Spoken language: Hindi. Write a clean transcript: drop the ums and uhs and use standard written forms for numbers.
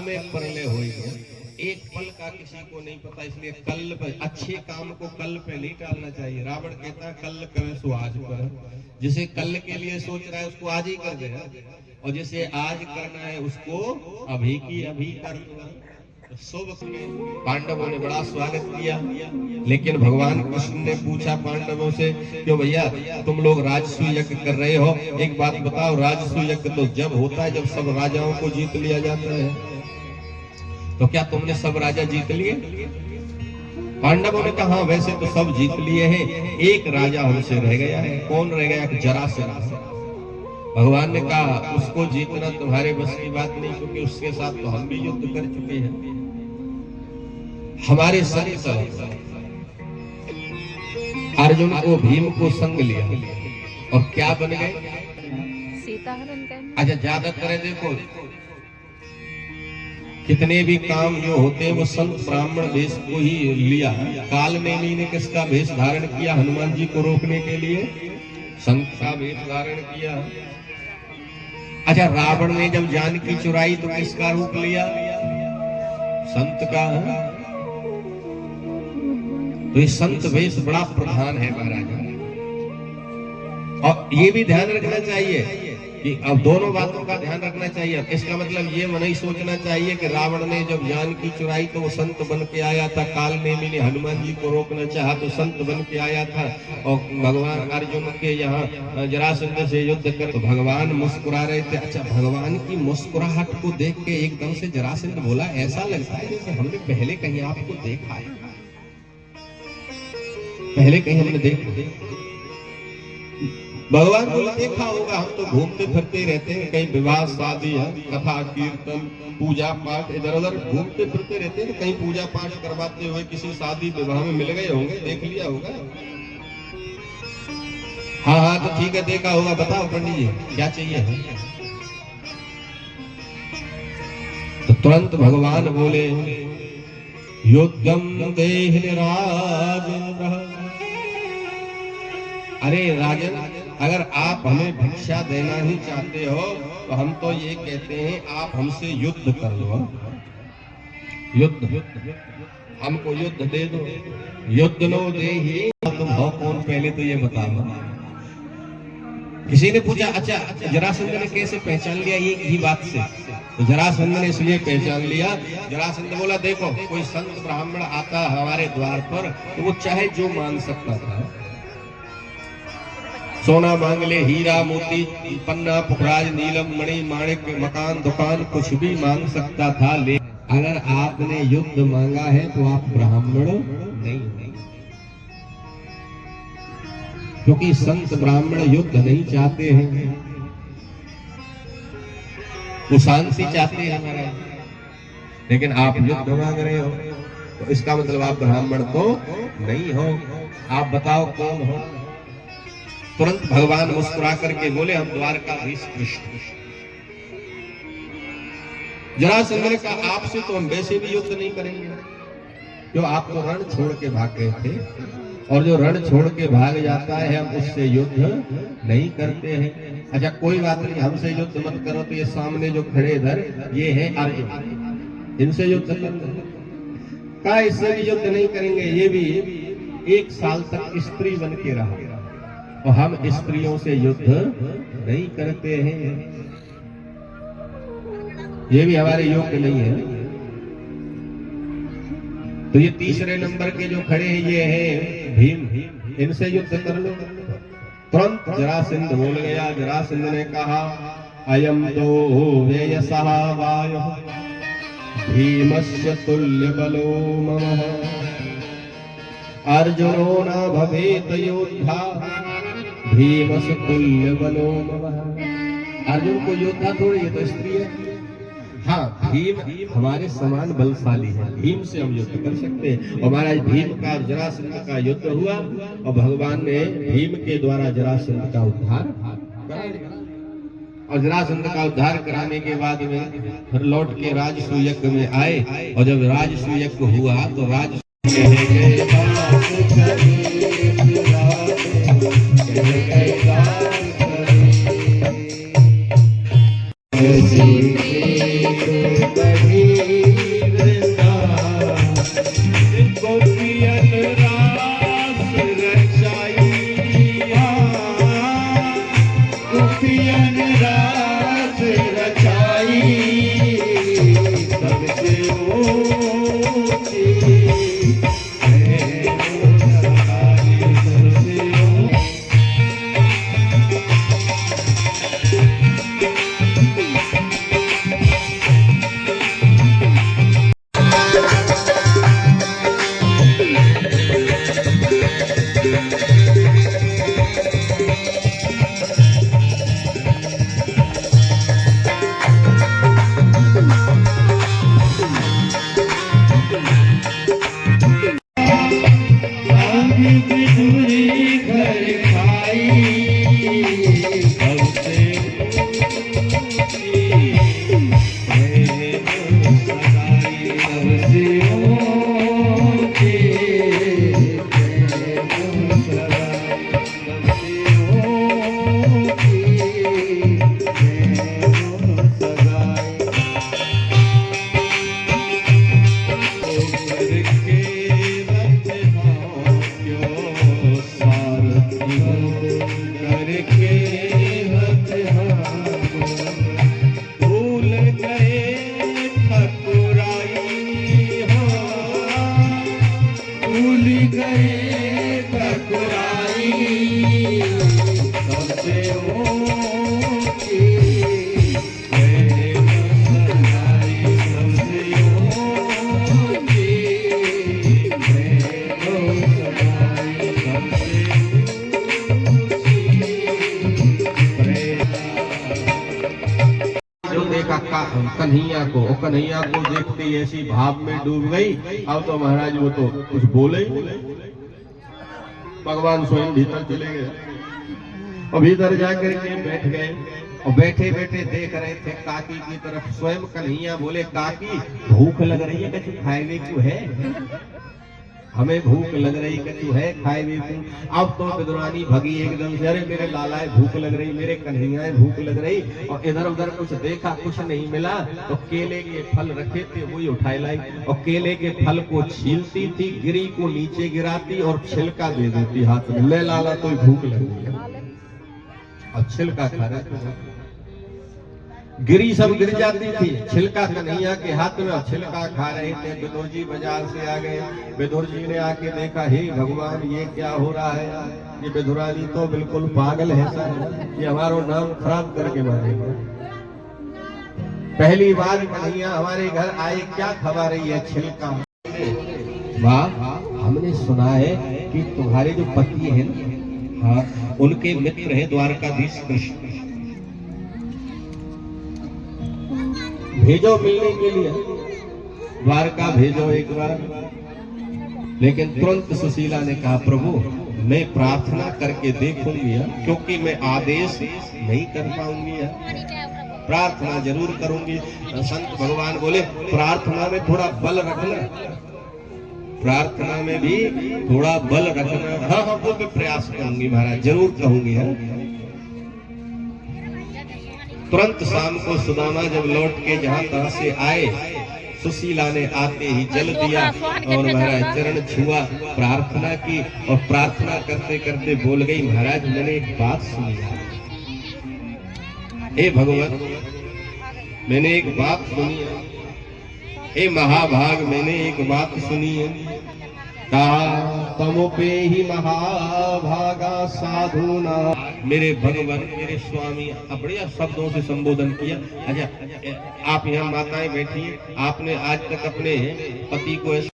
में परले होई है। एक पल का किसी को नहीं पता, इसलिए कल पे अच्छे काम को कल पे नहीं टालना चाहिए। रावण कहता है कल करे सो आज करे। जिसे कल के लिए सोच रहा है उसको आज ही कर दे, और जिसे आज करना है उसको अभी की अभी कर दो। पांडवों ने बड़ा स्वागत किया, लेकिन भगवान कृष्ण ने पूछा पांडवों से, क्यों भैया तुम लोग राजसूय यज्ञ कर रहे हो, एक बात बताओ, राजसूय यज्ञ तो जब होता है जब सब राजाओं को जीत लिया जाता है, तो क्या तुमने सब राजा जीत लिए? पांडवों ने कहा वैसे तो सब जीत लिए हैं, एक राजा हमसे रह गया है। कौन रह गया? जरासंध। भगवान ने कहा उसको जीतना तुम्हारे बस की बात नहीं, क्योंकि उसके साथ तो हम भी युद्ध कर चुके हैं। हमारे संत अर्जुन को भीम को संग लिया और क्या बन गए? सीताहरण करने। अच्छा ज्यादा करे देखो, कितने भी काम जो होते हैं वो संत ब्राह्मण वेश को ही लिया। काल नेमी ने किसका वेश धारण किया? हनुमान जी को रोकने के लिए संत का वेश धारण किया। अच्छा रावण ने जब जानकी चुराई तो किसका रूप लिया? संत का। तो ये संत वेश बड़ा प्रधान है महाराज। और ये भी ध्यान रखना चाहिए कि अब दोनों बातों का ध्यान रखना चाहिए। इसका मतलब ये नहीं सोचना चाहिए कि रावण ने जब जानकी चुराई तो वो संत बन के आया था, काल नेमी ने हनुमान जी को रोकना चाहा तो संत बन के आया था, और भगवान अर्जुन के यहाँ जरासंध से युद्ध कर तो भगवान मुस्कुरा रहे थे। अच्छा भगवान की मुस्कुराहट को देख के एकदम से जरासंध बोला, ऐसा लगता है जैसे हमने पहले कहीं आपको देखा है, पहले कहीं हमने देखा। भगवान को देखा होगा, हम तो घूमते फिरते रहते हैं, कहीं विवाह शादी है, कथा कीर्तन पूजा पाठ इधर उधर घूमते फिरते रहते हैं, कहीं पूजा पाठ करवाते हुए किसी शादी विवाह में मिल गए होंगे, देख लिया होगा। हाँ हाँ तो ठीक है देखा होगा। बताओ पंडित जी क्या चाहिए है? तो तुरंत भगवान बोले युद्धम देहि राजेंद्र। अरे राजन अगर आप हमें भिक्षा देना ही चाहते हो तो हम तो ये कहते हैं आप हमसे युद्ध कर लो। युद्ध, हमको युद्ध दे दो। युद्ध नो दे ही तुम हो कौन पहले तो ये बताओ। किसी ने पूछा अच्छा जरासंध ने कैसे पहचान लिया ये बात से? तो जरासंध ने इसलिए पहचान लिया, जरासंध बोला देखो कोई संत ब्राह्मण आता हमारे द्वार पर तो वो चाहे जो मांग सकता था, सोना मांग ले, हीरा मोती पन्ना पुखराज नीलम मणि माणिक मकान दुकान कुछ भी मांग सकता था। ले अगर आपने युद्ध मांगा है तो आप ब्राह्मण नहीं, क्योंकि संत ब्राह्मण युद्ध नहीं चाहते हैं, वो शांति चाहते हैं हमारा। लेकिन आप युद्ध मांग रहे हो तो इसका मतलब आप ब्राह्मण तो नहीं हो। आप बताओ कौन हो? तुरंत भगवान मुस्कुरा करके बोले हम द्वारकाधीश कृष्ण। जरासंध ने कहा आपसे तो हम वैसे भी युद्ध नहीं करेंगे, क्यों आप तो रण छोड़ के भाग गए थे, और जो रण छोड़ के भाग जाता है हम उससे युद्ध नहीं करते हैं। अच्छा कोई बात नहीं, हमसे युद्ध मत करो तो ये सामने जो खड़े इधर ये है अर्जुन, इनसे युद्ध करो। कहा इससे भी युद्ध नहीं करेंगे, ये भी 1 साल तक स्त्री बन के रहा और हम स्त्रियों से युद्ध नहीं करते हैं, ये भी हमारे योग्य नहीं है। तो ये तीसरे नंबर के जो खड़े हैं ये हैं भीम, इनसे युद्ध कर लो। तुरंत जरासंध बोल गया। जरासंध ने कहा अयम तो वेयसः वायुः भीमस्य तुल्य बलो मम अर्जुनो न भवेत योद्धा भीमस्य तुल्य बलो मम। अर्जुन को योद्धा थोड़ी, ये तो स्त्री है। हाँ भीम हमारे समान बलशाली है, भीम से हम युद्ध कर सकते हैं। और महाराज भीम का जरासंध का युद्ध हुआ और भगवान ने भीम के द्वारा जरासंध का उद्धार करा दिया। और जरासंध का उद्धार कराने के बाद में फिर लौट के राजसूय यज्ञ में आए, और जब राजसूय यज्ञ हुआ तो राज देखा कन्हैया को, और कन्हैया को देखते ही ऐसी भाव में डूब गई। अब तो महाराज वो तो कुछ बोले ही नहीं। भगवान स्वयं भीतर चले गए और भीतर जाकर के बैठ गए, और बैठे बैठे देख रहे थे काकी की तरफ। स्वयं कन्हैया बोले, काकी भूख लग रही है, कछु खाए क्यों है? हमें भूख लग रही, कछु है खाए क्यों? अब तो विद्वानी भगी एकदम से, अरे मेरे लालाए भूख लग रही, मेरे कन्हैया भूख लग रही। और इधर उधर कुछ देखा, कुछ नहीं मिला, तो केले के फल रखे थे वही उठाए लाई, और केले के फल को छीलती थी, गिरी को नीचे गिराती और छिलका दे देती हाथ में, ले लाला तो भूख लग गई, और छिलका खा रहे थे। गिरी सब गिर जाती थी, छिलका कन्हैया के हाथ में, और छिलका खा रहे थे। विदुर जी बाजार से आ गए, विदुर जी ने आके देखा, हे भगवान ये क्या हो रहा है? ये विदुरानी तो बिल्कुल पागल है सर, ये हमारा नाम खराब करके मारेगा। पहली बार कन्हैया हमारे घर आए, क्या खबा रही है? छिलका। वाह, हमने सुना है कि तुम्हारे जो पति है ना, हाँ, उनके मित्र है द्वारकाधीश कृष्ण, भेजो मिलने के लिए, द्वारका भेजो एक बार। लेकिन तुरंत सुशीला ने कहा, प्रभु मैं प्रार्थना करके देखूंगी, क्योंकि मैं आदेश नहीं कर पाऊंगी, प्रार्थना जरूर करूंगी। संत भगवान बोले, प्रार्थना में थोड़ा बल रखना, प्रार्थना में भी थोड़ा बल रखना। हाँ हाँ, वो मैं प्रयास करूंगी महाराज, जरूर कहूंगी। तुरंत शाम को सुदामा जब लौट के जहां तहां से आए, सुशीला ने आते ही जल दिया और महाराज चरण छुआ, प्रार्थना की, और प्रार्थना करते करते बोल गई, महाराज मैंने एक बात सुनी है, हे भगवान मैंने एक बात सुनी है, हे महाभाग मैंने एक बात सुनी है। कहा तमोपे ही महाभागा साधुना, मेरे भगवान मेरे स्वामी, बढ़िया शब्दों से संबोधन किया। अच्छा, आप यहाँ माताएं बैठी, आपने आज तक अपने पति को